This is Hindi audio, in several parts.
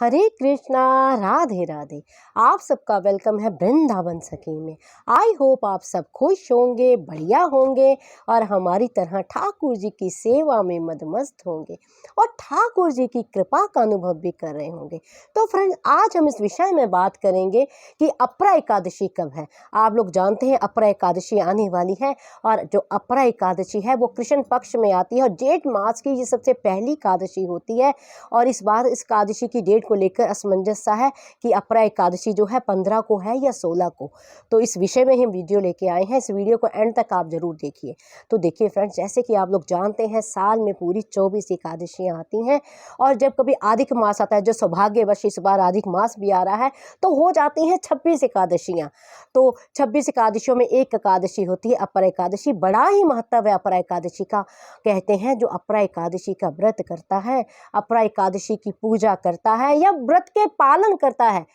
हरे कृष्णा, राधे राधे। आप सबका वेलकम है वृंदावन सखी में। आई होप आप सब खुश होंगे, बढ़िया होंगे और हमारी तरह ठाकुर जी की सेवा में मदमस्त होंगे और ठाकुर जी की कृपा का अनुभव भी कर रहे होंगे। तो फ्रेंड्स, आज हम इस विषय में बात करेंगे कि अपरा एकादशी कब है। आप लोग जानते हैं अपरा एकादशी आने वाली है और जो अपरा एकादशी है वो कृष्ण पक्ष में आती है और जेठ मास की ये सबसे पहली एकादशी होती है। और इस बार इस एकादशी की डेट को लेकर असमंजस सा है कि अपरा एकादशी जो है 15 को है या 16 को। तो इस विषय में हम वीडियो लेके आए हैं। इस वीडियो को एंड तक आप जरूर देखिए। तो देखिए फ्रेंड्स, जैसे कि आप लोग जानते हैं साल में पूरी 24 एकादशियाँ आती हैं और जब कभी अधिक मास आता है, जो सौभाग्यवश इस बार अधिक मास भी आ रहा है, तो हो जाती हैं 26 एकादशियाँ। तो 26 एकादशियों में एक एकादशी होती है अपरा एकादशी। बड़ा ही महत्व है अपरा एकादशी का। कहते हैं जो अपरा एकादशी का व्रत करता है, अपरा एकादशी की पूजा करता है या व्रत के पालन करता है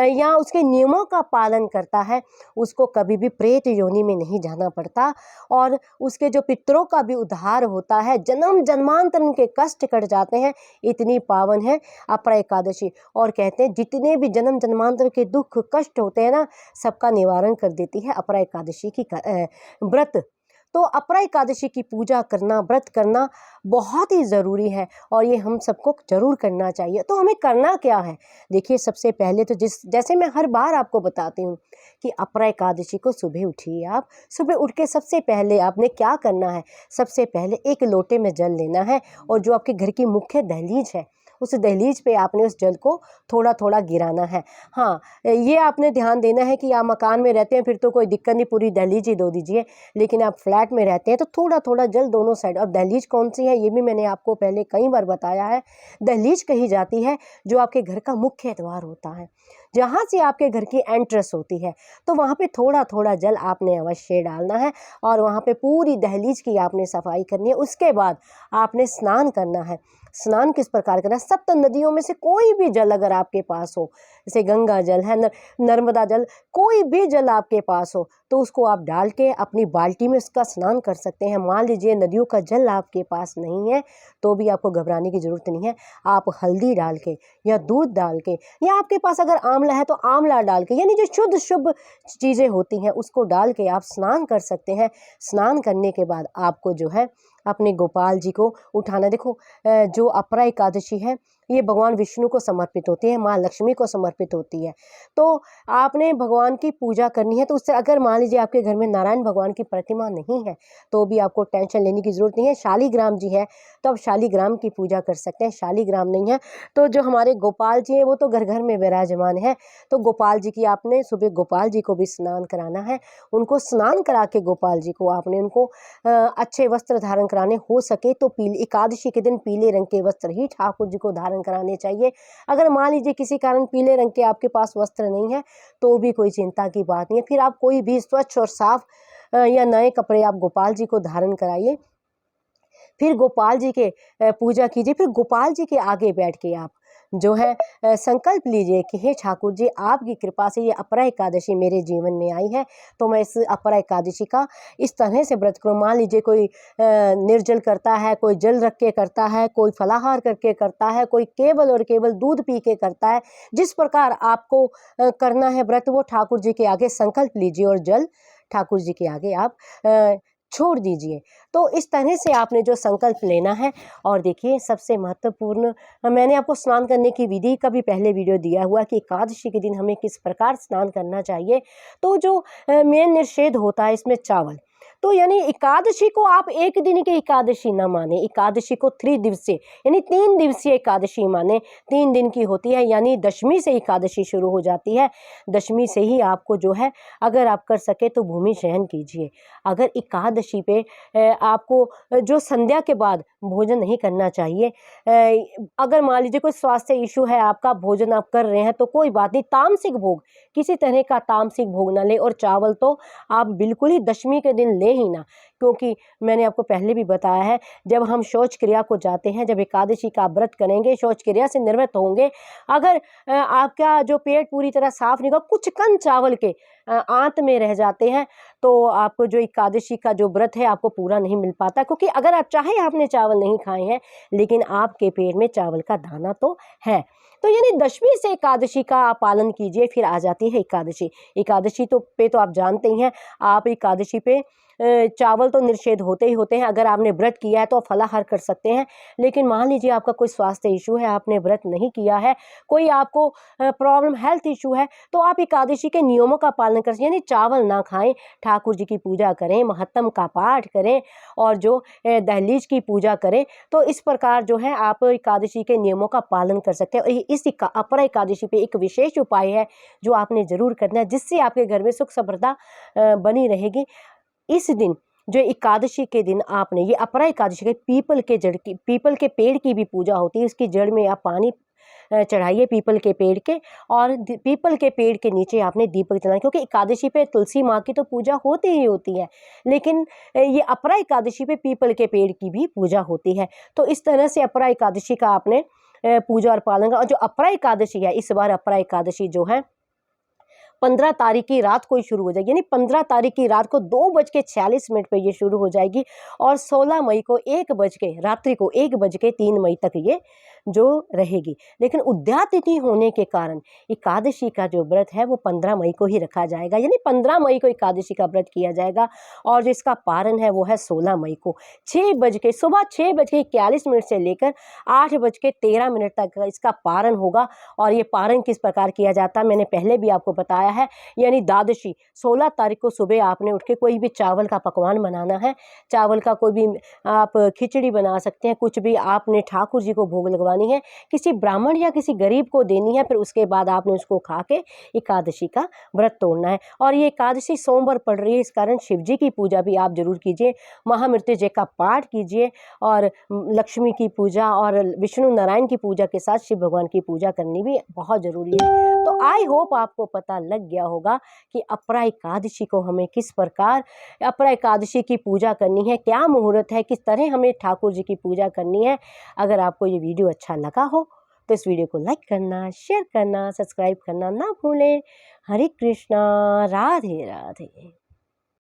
या उसके नियमों का पालन करता है, उसको कभी भी प्रेत योनि में नहीं जाना पड़ता और उसके जो पितरों का भी उद्धार होता है, जन्म जन्मांतर के कष्ट कट जाते हैं। इतनी पावन है अपरा एकादशी। और कहते हैं जितने भी जन्म जन्मांतर के दुख कष्ट होते हैं ना, सबका निवारण कर देती है अपरा एकादशी की व्रत। तो अपरा एकादशी की पूजा करना, व्रत करना बहुत ही ज़रूरी है और ये हम सबको जरूर करना चाहिए। तो हमें करना क्या है? देखिए, सबसे पहले तो जैसे मैं हर बार आपको बताती हूँ कि अपरा एकादशी को सुबह उठिए। आप सुबह उठ के सबसे पहले आपने क्या करना है? सबसे पहले एक लोटे में जल लेना है और जो आपके घर की मुख्य दहलीज है, उस दहलीज पे आपने उस जल को थोड़ा थोड़ा गिराना है। हाँ, ये आपने ध्यान देना है कि आप मकान में रहते हैं फिर तो कोई दिक्कत नहीं, पूरी दहलीज ही धो दीजिए। लेकिन आप फ्लैट में रहते हैं तो थोड़ा थोड़ा जल दोनों साइड। और दहलीज कौन सी है ये भी मैंने आपको पहले कई बार बताया है। दहलीज कही जाती है जो आपके घर का मुख्य द्वार होता है, जहाँ से आपके घर की एंट्रेंस होती है। तो वहाँ पे थोड़ा थोड़ा जल आपने अवश्य डालना है और वहाँ पे पूरी दहलीज की आपने सफाई करनी है। उसके बाद आपने स्नान करना है। स्नान किस प्रकार करना है? सप्त नदियों में से कोई भी जल अगर आपके पास हो, जैसे गंगा जल है, नर्मदा जल, कोई भी जल आपके पास हो तो उसको आप डाल के अपनी बाल्टी में उसका स्नान कर सकते हैं। मान लीजिए नदियों का जल आपके पास नहीं है तो भी आपको घबराने की ज़रूरत नहीं है। आप हल्दी डाल के या दूध डाल के या आपके पास अगर आंवला है तो आंवला डाल के, यानी जो शुद्ध शुभ चीज़ें होती हैं उसको डाल के आप स्नान कर सकते हैं। स्नान करने के बाद आपको जो है अपने गोपाल जी को उठाना। देखो, जो अपरा एकादशी है ये भगवान विष्णु को समर्पित होती है, माँ लक्ष्मी को समर्पित होती है। तो आपने भगवान की पूजा करनी है। तो उससे अगर मान लीजिए आपके घर में नारायण भगवान की प्रतिमा नहीं है तो भी आपको टेंशन लेने की ज़रूरत नहीं है। शालिग्राम जी है तो आप शालिग्राम की पूजा कर सकते हैं। शालिग्राम नहीं है तो जो हमारे गोपाल जी हैं वो तो घर घर में विराजमान है। तो गोपाल जी की आपने सुबह गोपाल जी को भी स्नान कराना है। उनको स्नान करा के गोपाल जी को आपने उनको अच्छे वस्त्र धारण कराने, हो सके तो पीले, एकादशी के दिन पीले रंग के वस्त्र ही ठाकुर जी को धारण कराने चाहिए। अगर मान लीजिए किसी कारण पीले रंग के आपके पास वस्त्र नहीं है तो भी कोई चिंता की बात नहीं है। फिर आप कोई भी स्वच्छ और साफ या नए कपड़े आप गोपाल जी को धारण कराइए। फिर गोपाल जी के पूजा कीजिए। फिर गोपाल जी के आगे बैठ के आप जो है संकल्प लीजिए कि हे ठाकुर जी, आपकी कृपा से ये अपरा एकादशी मेरे जीवन में आई है तो मैं इस अपरा एकादशी का इस तरह से व्रत करूँ। मान लीजिए कोई निर्जल करता है, कोई जल रख के करता है, कोई फलाहार करके करता है, कोई केवल और केवल दूध पी के करता है। जिस प्रकार आपको करना है व्रत वो ठाकुर जी के आगे संकल्प लीजिए और जल ठाकुर जी के आगे आप छोड़ दीजिए। तो इस तरह से आपने जो संकल्प लेना है। और देखिए, सबसे महत्वपूर्ण, मैंने आपको स्नान करने की विधि का भी पहले वीडियो दिया हुआ कि एकादशी के दिन हमें किस प्रकार स्नान करना चाहिए। तो जो मेन निषेध होता है इसमें चावल, तो यानी एकादशी को आप एक दिन की एकादशी ना माने, एकादशी को 3 दिवसीय यानी 3 दिवसीय एकादशी माने। 3 दिन की होती है, यानी दशमी से एकादशी शुरू हो जाती है। दशमी से ही आपको जो है, अगर आप कर सके तो भूमि शयन कीजिए। अगर एकादशी पे आपको जो संध्या के बाद भोजन नहीं करना चाहिए, अगर मान लीजिए कोई स्वास्थ्य इशू है, आपका भोजन आप कर रहे हैं तो कोई बात नहीं, तामसिक भोग, किसी तरह का तामसिक भोग ना ले। और चावल तो आप बिल्कुल ही दशमी के दिन ले ही ना, क्योंकि मैंने आपको पहले भी बताया है, जब हम शौच क्रिया को जाते हैं, जब एकादशी का व्रत करेंगे, शौच क्रिया से निर्वृत्त होंगे, अगर आपका जो पेट पूरी तरह साफ नहीं होगा, कुछ कण चावल के आंत में रह जाते हैं तो आपको जो एकादशी का जो व्रत है आपको पूरा नहीं मिल पाता। क्योंकि अगर आप चाहे आपने चावल नहीं खाए हैं लेकिन आपके पेट में चावल का दाना तो है। तो यानी दशमी से एकादशी का आप पालन कीजिए। फिर आ जाती है एकादशी। एकादशी तो आप जानते ही हैं, आप एकादशी पे चावल तो निषेध होते ही होते हैं। अगर आपने व्रत किया है तो आप फलाहार कर सकते हैं, लेकिन मान लीजिए आपका कोई स्वास्थ्य इशू है, आपने व्रत नहीं किया है, कोई आपको प्रॉब्लम हेल्थ इशू है, तो आप एकादशी के नियमों का पालन कर, यानी चावल ना खाएं, ठाकुर जी की पूजा करें, महात्म का पाठ करें और जो दहलीज की पूजा करें। तो इस प्रकार जो है आप एकादशी के नियमों का पालन कर सकते हैं। और इस अपरा एकादशी पे एक विशेष उपाय है जो आपने ज़रूर करना है, जिससे आपके घर में सुख समृद्धि बनी रहेगी। इस दिन जो एकादशी के दिन आपने, ये अपरा एकादशी के पीपल के पेड़ की भी पूजा होती है। उसकी जड़ में आप पानी चढ़ाइए पीपल के पेड़ के, और पीपल के पेड़ के नीचे आपने दीपक जलाना, क्योंकि एकादशी पे तुलसी माँ की तो पूजा होती ही होती है, लेकिन ये अपरा एकादशी पे पीपल के पेड़ की भी पूजा होती है। तो इस तरह से अपरा एकादशी का आपने पूजा और पालन। और जो अपरा एकादशी है, इस बार अपरा एकादशी जो है 15 तारीख की रात को ही शुरू हो जाएगी, यानी 15 तारीख की रात को 2:46 पे ये शुरू हो जाएगी, और 16 मई को रात्रि को 1:03 मई तक ये जो रहेगी। लेकिन उद्यात तिथि होने के कारण एकादशी का जो व्रत है वो 15 मई को ही रखा जाएगा, यानी 15 मई को एकादशी का व्रत किया जाएगा। और जिसका पारण है वो है 16 मई को सुबह 6:41 से लेकर 8:13 तक इसका पारण होगा। और ये पारण किस प्रकार किया जाता है मैंने पहले भी आपको बताया है, यानी द्वादशी 16 तारीख को सुबह आपने उठ के कोई भी चावल का पकवान बनाना है। चावल का कोई भी आप खिचड़ी बना सकते हैं, कुछ भी आपने ठाकुर जी को भोग लगवानी है, किसी ब्राह्मण या किसी गरीब को देनी है। फिर उसके बाद आपने उसको खा के एकादशी का व्रत तोड़ना है। और ये एकादशी सोमवार पड़ रही है, इस कारण शिव जी की पूजा भी आप जरूर कीजिए, महामृत्युंजय का पाठ कीजिए, और लक्ष्मी की पूजा और विष्णु नारायण की पूजा के साथ शिव भगवान की पूजा करनी भी बहुत जरूरी है। तो आई होप आपको पता लग गया होगा कि अपरा एकादशी को हमें किस प्रकार अपरा एकादशी की पूजा करनी है, क्या मुहूर्त है, किस तरह हमें ठाकुर जी की पूजा करनी है। अगर आपको ये वीडियो अच्छा लगा हो तो इस वीडियो को लाइक करना, शेयर करना, सब्सक्राइब करना ना भूलें। हरे कृष्णा, राधे राधे।